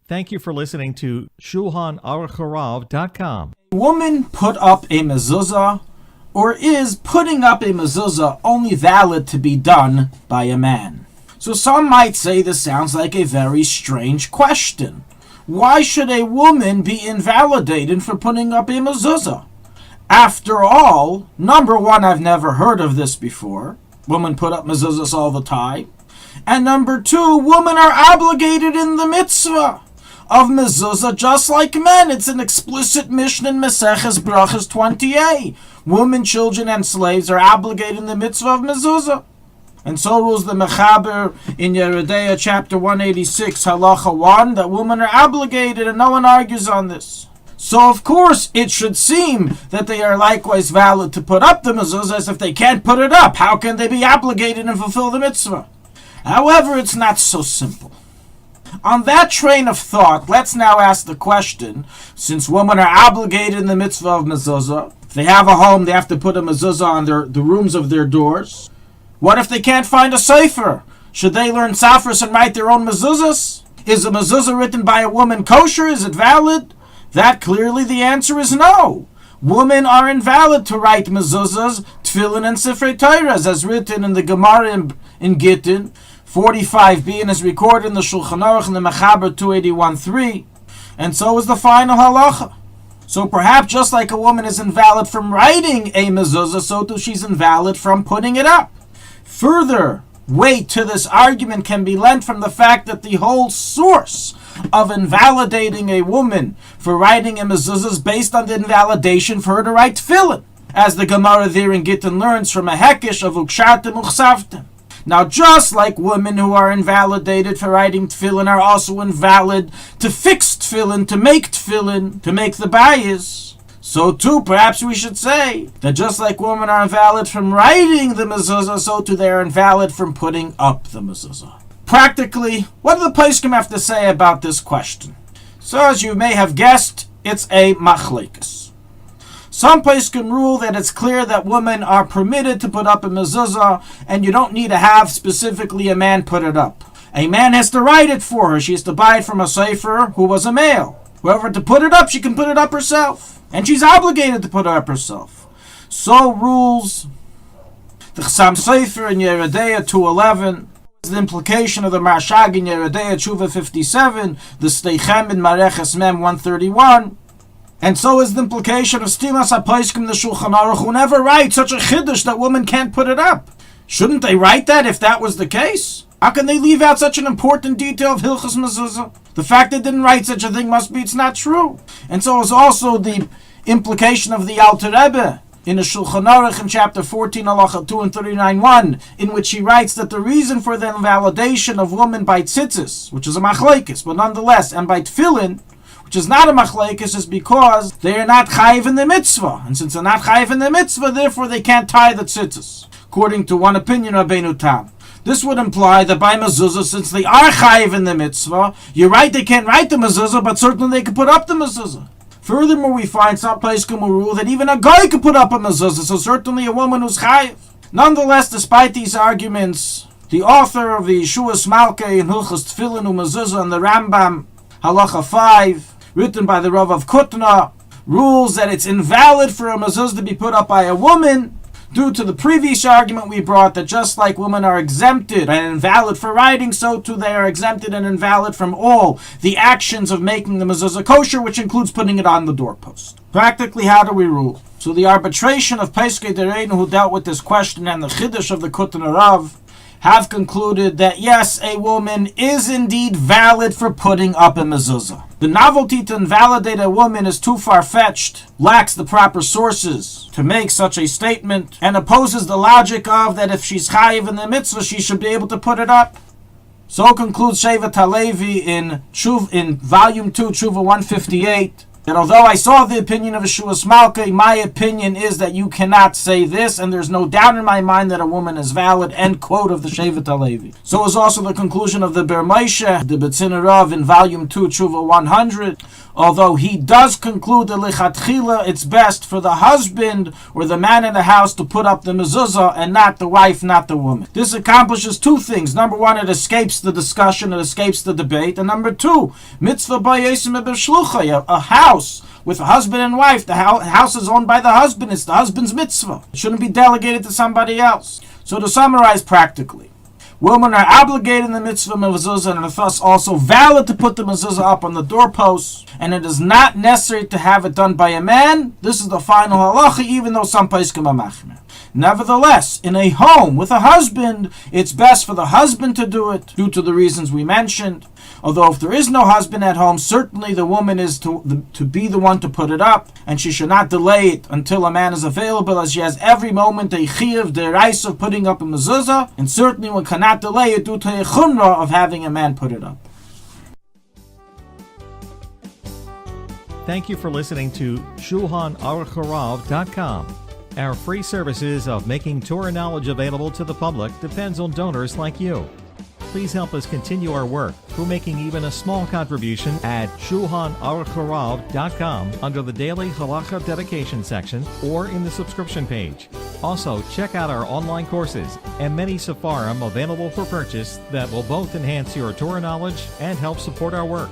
Thank you for listening to Shulchanaruchharav.com. A woman put up a mezuzah, or is putting up a mezuzah only valid to be done by a man? So some might say this sounds like a very strange question. Why should a woman be invalidated for putting up a mezuzah? After all, number one, I've never heard of this before. Women put up mezuzahs all the time. And number two, women are obligated in the mitzvah of mezuzah just like men. It's an explicit Mishnah in Maseches Brachos 20a. Women, children, and slaves are obligated in the mitzvah of mezuzah. And so rules the Mechaber in Yeridea chapter 186, halacha 1, that women are obligated, and no one argues on this. So of course it should seem that they are likewise valid to put up the mezuzah, as if they can't put it up, how can they be obligated and fulfill the mitzvah? However, it's not so simple. On that train of thought, let's now ask the question, since women are obligated in the mitzvah of mezuzah, if they have a home, they have to put a mezuzah on the rooms of their doors. What if they can't find a sefer? Should they learn safras and write their own mezuzahs? Is a mezuzah written by a woman kosher? Is it valid? That clearly the answer is no. Women are invalid to write mezuzahs, tefillin, and sifrei Torah, as written in the Gemara in Gittin 45b, and is recorded in the Shulchanaruchharav in the Mechaber 281.3, and so is the final halacha. So perhaps just like a woman is invalid from writing a mezuzah, so too she's invalid from putting it up. Further weight to this argument can be lent from the fact that the whole source of invalidating a woman for writing a mezuzah is based on the invalidation for her to write tefillin, as the Gemara there in Gittin learns from a hekesh of ukshatim uchsavtim. Now, just like women who are invalidated for writing tefillin are also invalid to fix tefillin, to make the bayis, so too perhaps we should say that just like women are invalid from writing the mezuzah, so too they are invalid from putting up the mezuzah. Practically, what do the poskim have to say about this question? So as you may have guessed, it's a machlekes. Some poskim rule that it's clear that women are permitted to put up a mezuzah, and you don't need to have specifically a man put it up. A man has to write it for her. She has to buy it from a sefer who was a male. Whoever to put it up, she can put it up herself. And she's obligated to put it up herself. So rules the Chassam Sefer in Yeridea 211, the implication of the Marshag in Yeridea Tshuva 57, the Steichem in Mareches Mem 131, and so is the implication of Stimas HaPoskim the Shulchan Aruch, who never writes such a chiddush that women can't put it up. Shouldn't they write that if that was the case? How can they leave out such an important detail of Hilchos Mezuzah? The fact they didn't write such a thing must be it's not true. And so is also the implication of the Alter Rebbe in the Shulchan Aruch in chapter 14, halacha 2 and 39.1, in which he writes that the reason for the invalidation of women by tzitzis, which is a machlekes, but nonetheless, and by tefillin, which is not a machlekes, is because they are not chayiv in the mitzvah. And since they're not chayiv in the mitzvah, therefore they can't tie the tzitzis, according to one opinion of Rabbeinu Tam. This would imply that by mezuzah, since they are chayiv in the mitzvah, you're right, they can't write the mezuzah, but certainly they can put up the mezuzah. Furthermore, we find some poskim will rule that even a guy could put up a mezuzah, so certainly a woman who's chayiv. Nonetheless, despite these arguments, the author of the Yeshuas Malkei in Hilchos Tefillin u'Mezuzah and the Rambam, halacha 5, written by the Rav of Kutna, rules that it's invalid for a mezuzah to be put up by a woman, due to the previous argument we brought that just like women are exempted and invalid for writing, so too they are exempted and invalid from all the actions of making the mezuzah kosher, which includes putting it on the doorpost. Practically, how do we rule? So the arbitration of Peskei Dereinu, who dealt with this question, and the Chiddush of the Kutner Rav, have concluded that yes, a woman is indeed valid for putting up a mezuzah. The novelty to invalidate a woman is too far-fetched, lacks the proper sources to make such a statement, and opposes the logic of that if she's chayiv in the mitzvah, she should be able to put it up. So concludes Shevet HaLevi in volume 2, Tshuva 158, that although I saw the opinion of Yeshua's Malka, my opinion is that you cannot say this, and there's no doubt in my mind that a woman is valid, end quote of the Shevet HaLevi. So is also the conclusion of the Ber Moshe, the Betziner Rav in volume 2, Tshuva 100, although he does conclude that lichatchila it's best for the husband or the man in the house to put up the mezuzah and not the wife, not the woman. This accomplishes two things. Number one, it escapes the discussion, it escapes the debate. And number two, mitzvah b'yesim b'shlucha, a house with a husband and wife. The house is owned by the husband. It's the husband's mitzvah. It shouldn't be delegated to somebody else. So to summarize practically, women are obligated in the mitzvah of mezuzah and are thus also valid to put the mezuzah up on the doorposts, and it is not necessary to have it done by a man. This is the final halacha, even though some poskim are machmir. Nevertheless, in a home with a husband, it's best for the husband to do it, due to the reasons we mentioned. Although if there is no husband at home, certainly the woman is to be the one to put it up, and she should not delay it until a man is available, as she has every moment a chiyuv deraisa of putting up a mezuzah, and certainly one cannot delay it due to a chumrah of having a man put it up. Thank you for listening to Shulchanaruchharav.com. Our free services of making Torah knowledge available to the public depends on donors like you. Please help us continue our work through making even a small contribution at Shulchanaruchharav.com under the Daily Halacha Dedication section or in the subscription page. Also, check out our online courses and many sefarim available for purchase that will both enhance your Torah knowledge and help support our work.